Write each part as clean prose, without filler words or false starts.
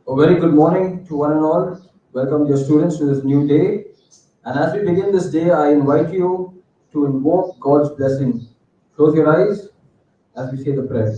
A very good morning to one and all. Welcome, dear students, to this new day. And as we begin this day, I invite you to invoke God's blessing. Close your eyes as we say the prayer.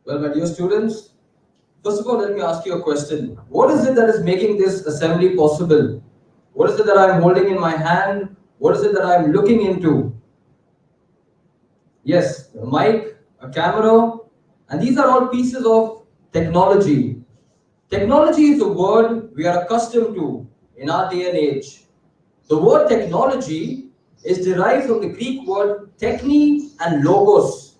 Well, my dear students, first of all, let me ask you a question. What is it that is making this assembly possible? What is it that I'm holding in my hand? What is it that I'm looking into? Yes, a mic, a camera, and these are all pieces of technology. Technology is a word we are accustomed to in our day and age. The word technology is derived from the Greek word techne and logos.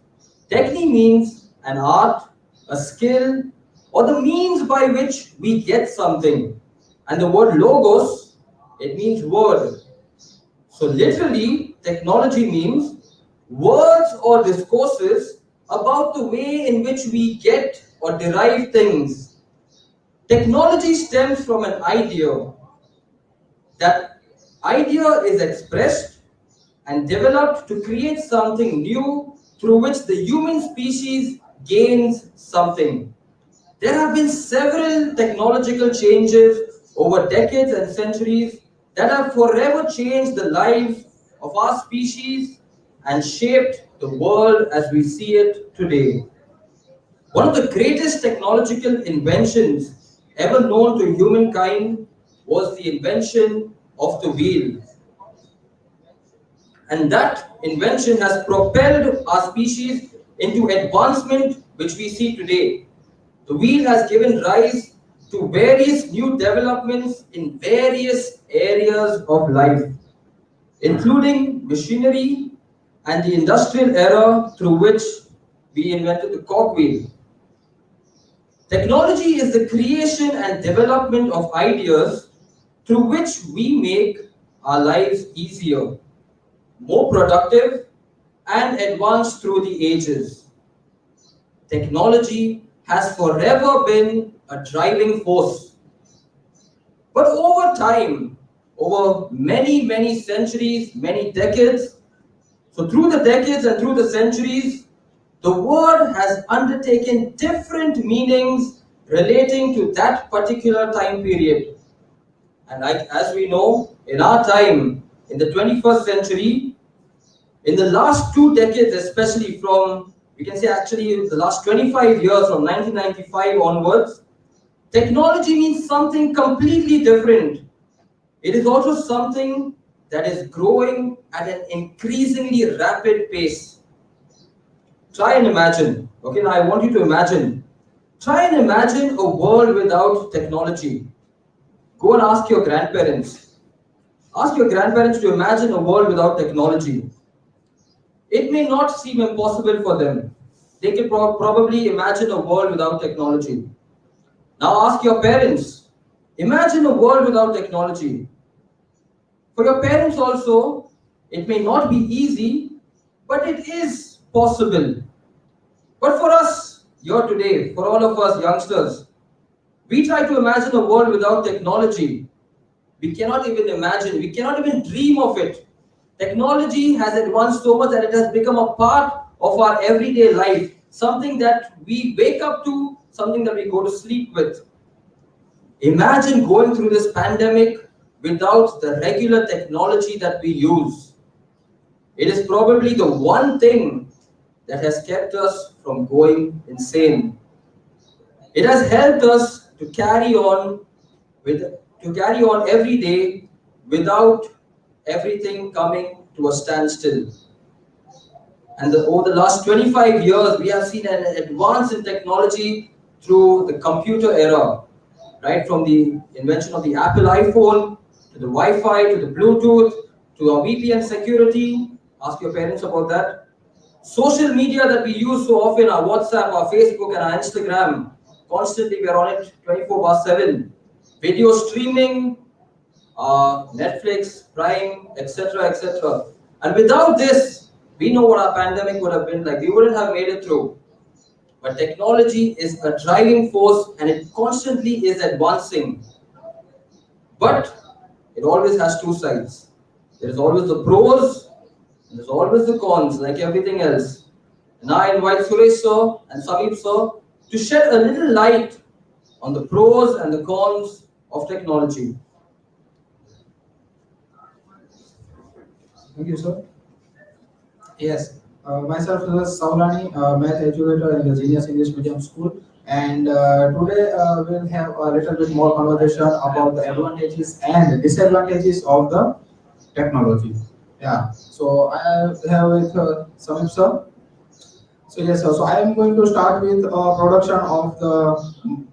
Techne means an art, a skill, or the means by which we get something. And the word logos, it means word. So literally, technology means words or discourses about the way in which we get or derive things. Technology stems from an idea. That idea is expressed and developed to create something new through which the human species gains something. There have been several technological changes over decades and centuries that have forever changed the lives of our species and shaped the world as we see it today. One of the greatest technological inventions ever known to humankind was the invention of the wheel. And that invention has propelled our species into advancement which we see today. The wheel has given rise to various new developments in various areas of life, including machinery and the industrial era through which we invented the cogwheel. Technology is the creation and development of ideas through which we make our lives easier, more productive, and advanced through the ages. Technology has forever been a driving force. But over time, over many, many centuries, many decades, so through the decades and through the centuries, the word has undertaken different meanings relating to that particular time period. And like as we know, in our time, in the 21st century, in the last 2 decades, especially from, we can say actually the last 25 years from 1995 onwards, technology means something completely different. It is also something that is growing at an increasingly rapid pace. Try and imagine, okay, now I want you to imagine. Try and imagine a world without technology. Go and ask your grandparents. Ask your grandparents to imagine a world without technology. It may not seem impossible for them. They can probably imagine a world without technology. Now ask your parents. Imagine a world without technology. For your parents also, it may not be easy, but it is possible. But for us, here today, for all of us youngsters, we try to imagine a world without technology. We cannot even imagine, we cannot even dream of it. Technology has advanced so much that it has become a part of our everyday life, something that we wake up to, something that we go to sleep with. Imagine going through this pandemic without the regular technology that we use. It is probably the one thing that has kept us from going insane. It has helped us to carry on every day without everything coming to a standstill. And over the last 25 years, we have seen an advance in technology through the computer era, right? From the invention of the Apple iPhone, to the Wi-Fi, to the Bluetooth, to our VPN security. Ask your parents about that. Social media that we use so often, our WhatsApp, our Facebook, and our Instagram. Constantly, we are on it 24/7. Video streaming, Netflix, Prime, etc., etc. And without this, we know what our pandemic would have been like. We wouldn't have made it through. But technology is a driving force and it constantly is advancing. But it always has two sides. There is always the pros and there's always the cons, like everything else. And I invite Suresh sir and Samir sir to shed a little light on the pros and the cons of technology. Thank you, sir. Yes, myself is Saulani, math educator in the Genius English Medium School, and today we'll have a little bit more conversation about the advantages and disadvantages of the technology. Yeah, so I have with Samir sir. So yes, sir. So I am going to start with production of the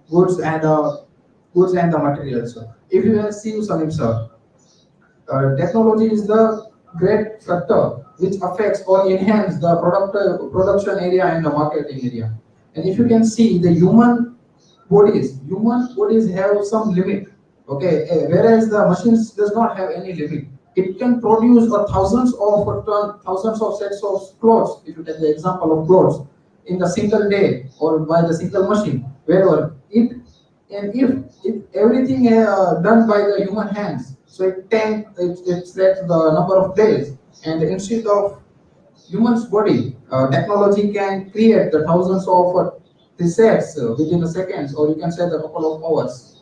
goods and the materials. Sir. If you have seen Samir sir, technology is the great factor which affects or enhance the production area and the marketing area. And if you can see the human bodies have some limit. Okay, whereas the machines does not have any limit. It can produce thousands of sets of clothes. If you take the example of clothes in the single day or by the single machine, wherever it And if everything done by the human hands, so it takes the number of days, and instead of human's body, technology can create the thousands of resets within a seconds, or you can say the couple of hours.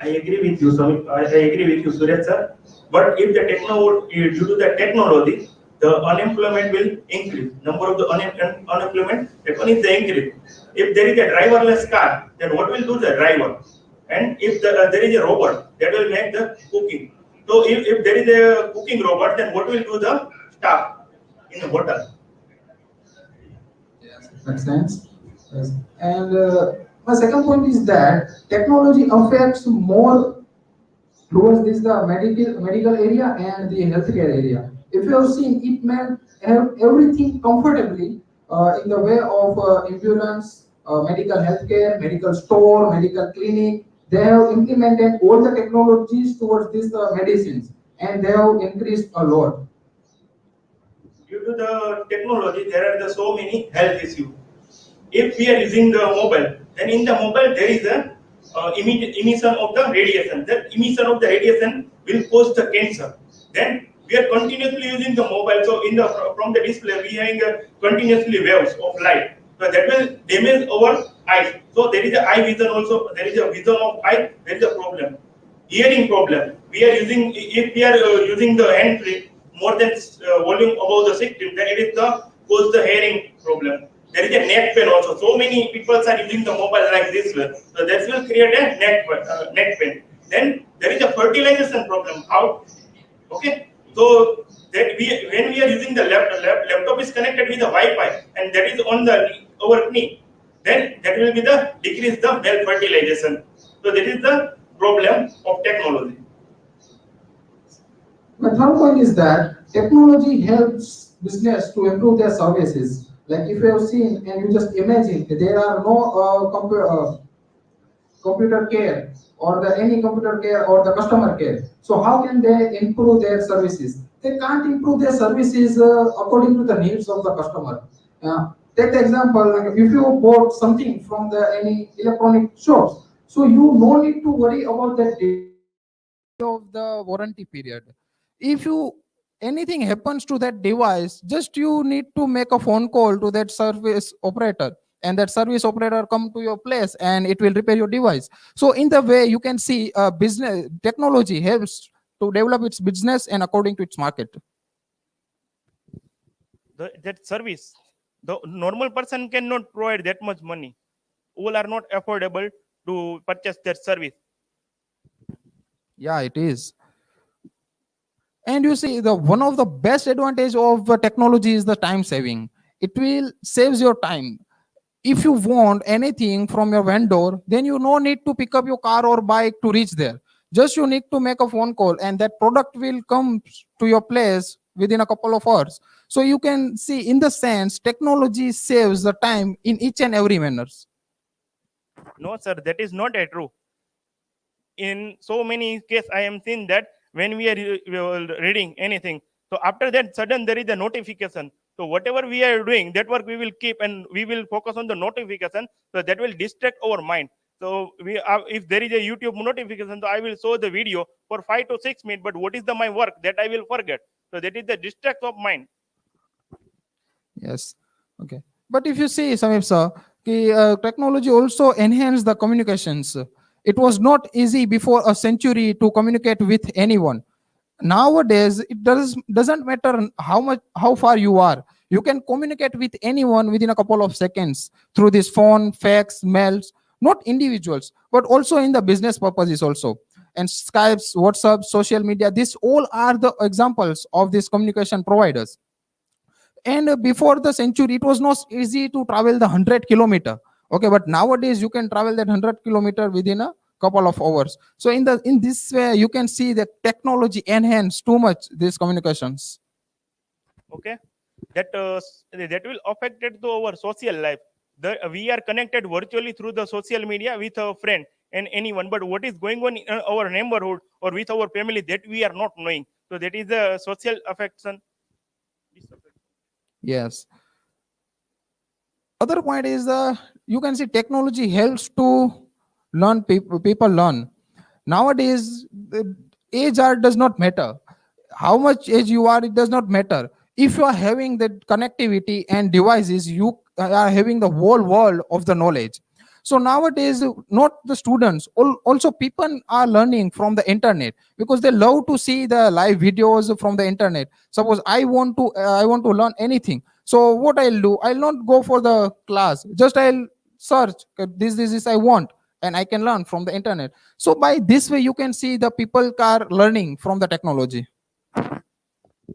I agree with you, I agree with you, Suresh sir. But if the due to the technology, the unemployment will increase. Number of the unemployment, that one is the increase. If there is a driverless car, then what will do the driver? And if there is a robot, that will make the cooking. So if there is a cooking robot, then what will do the staff in the hotel? Yes, makes sense. Yes. And my second point is that technology affects more towards this the medical area and the healthcare area. If you have seen, it may have everything comfortably in the way of ambulance, medical healthcare, medical store, medical clinic. They have implemented all the technologies towards these medicines, and they have increased a lot. Due to the technology, there are so many health issues. If we are using the mobile, then in the mobile there is a emission of the radiation. That emission of the radiation will cause the cancer. Then we are continuously using the mobile. So in the from the display we are having continuously waves of light. So that will damage our eyes. So there is a eye vision also. There is a vision of eye. There is a problem. Hearing problem. We are using if we are using the hand free more than volume above the 60, then it is the cause the hearing problem. There is a neck pain also. So many people are using the mobile like this way. So that will create a neck pain. Then there is a fertilization problem. How? Okay. So that when we are using the laptop is connected with the Wi-Fi and that is on the our knee, then that will be the decrease the male fertilization. So that is the problem of technology. My third point is that technology helps business to improve their services. Like if you have seen and you just imagine, there are no computer care or the any computer care or the customer care. So how can they improve their services? They can't improve their services according to the needs of the customer. Take the example, like if you bought something from the any electronic shops, so you no need to worry about that of the warranty period. If you anything happens to that device, just you need to make a phone call to that service operator, and that service operator come to your place and it will repair your device. So in the way you can see business technology helps to develop its business and according to its market. That service, the normal person cannot provide that much money. All are not affordable to purchase that service. Yeah, it is. And you see, the one of the best advantage of technology is the time saving. It will saves your time. If you want anything from your vendor, then you no need to pick up your car or bike to reach there. Just you need to make a phone call and that product will come to your place within a couple of hours. So you can see in the sense technology saves the time in each and every manners. No, sir, that is not true. In so many cases, I am seeing that when we are reading anything, so after that, sudden there is a notification. So whatever we are doing, that work we will keep and we will focus on the notification. So that will distract our mind. So we are, if there is a YouTube notification, so I will show the video for 5 to 6 minutes. But what is the my work that I will forget? So that is the distract of mind. Yes. Okay. But if you see, Samir sir, technology also enhanced the communications. It was not easy before a century to communicate with anyone. Nowadays, it doesn't matter how far you are. You can communicate with anyone within a couple of seconds through this phone, fax, mails. Not individuals, but also in the business purposes also. And Skypes, WhatsApp, social media. These all are the examples of these communication providers. And before the century it was not easy to travel the 100 kilometer. Okay, but nowadays you can travel that 100 kilometer within a couple of hours. So in this way you can see that technology enhance too much these communications. Okay, that will affect it to our social life. We are connected virtually through the social media with a friend and anyone, but what is going on in our neighborhood or with our family, that we are not knowing. So that is the social affection. Yes. Other point is you can see technology helps to people learn. Nowadays, the age does not matter. How much age you are, it does not matter. If you are having the connectivity and devices, you are having the whole world of the knowledge. So nowadays, not the students, also people are learning from the internet because they love to see the live videos from the internet. Suppose I want to learn anything. So what I'll do, I'll not go for the class. Just I'll search this I want, and I can learn from the internet. So by this way, you can see the people are learning from the technology.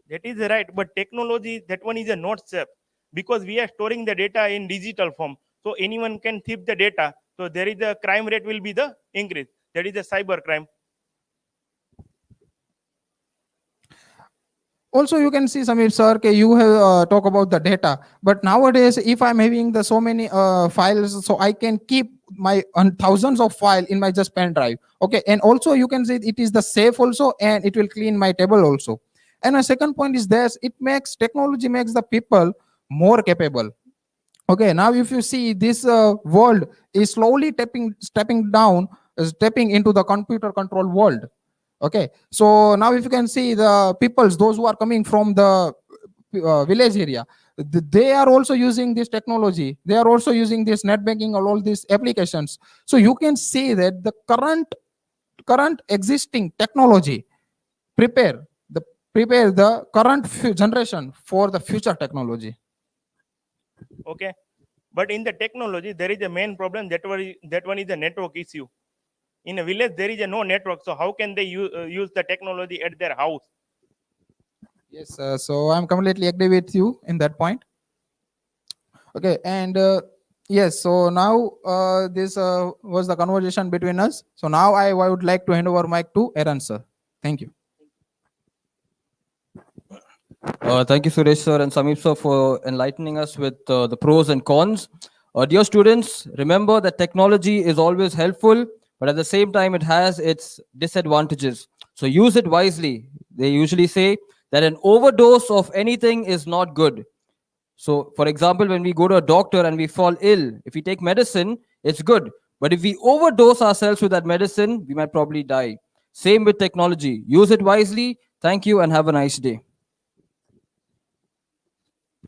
That is right, but technology, that one is a not safe because we are storing the data in digital form. So anyone can thief the data. So there is the crime rate will be the increase. That is the cyber crime. Also, you can see, Samir sir, you have talk about the data, but nowadays if I'm having the so many files, so I can keep my thousands of file in my just pen drive. Okay, and also you can say it is the safe also, and it will clean my table also. And my second point is this: it makes technology makes the people more capable. Okay, now if you see this world is slowly stepping down, stepping into the computer control world. Okay, so now if you can see the peoples, those who are coming from the village area, they are also using this technology. They are also using this net banking or all these applications. So you can see that the current existing technology prepare the prepare the current generation for the future technology. Okay. But in the technology, there is a main problem. That one is the network issue. In a village, there is a no network. So how can they use the technology at their house? Yes, so I'm completely agree with you in that point. Okay, and yes, so now this was the conversation between us. So now I would like to hand over mic to Aaron sir. Thank you. Thank you, Suresh sir and Samir sir, for enlightening us with the pros and cons. Dear students, remember that technology is always helpful, but at the same time, it has its disadvantages. So use it wisely. They usually say that an overdose of anything is not good. So, for example, when we go to a doctor and we fall ill, if we take medicine, it's good. But if we overdose ourselves with that medicine, we might probably die. Same with technology. Use it wisely. Thank you and have a nice day.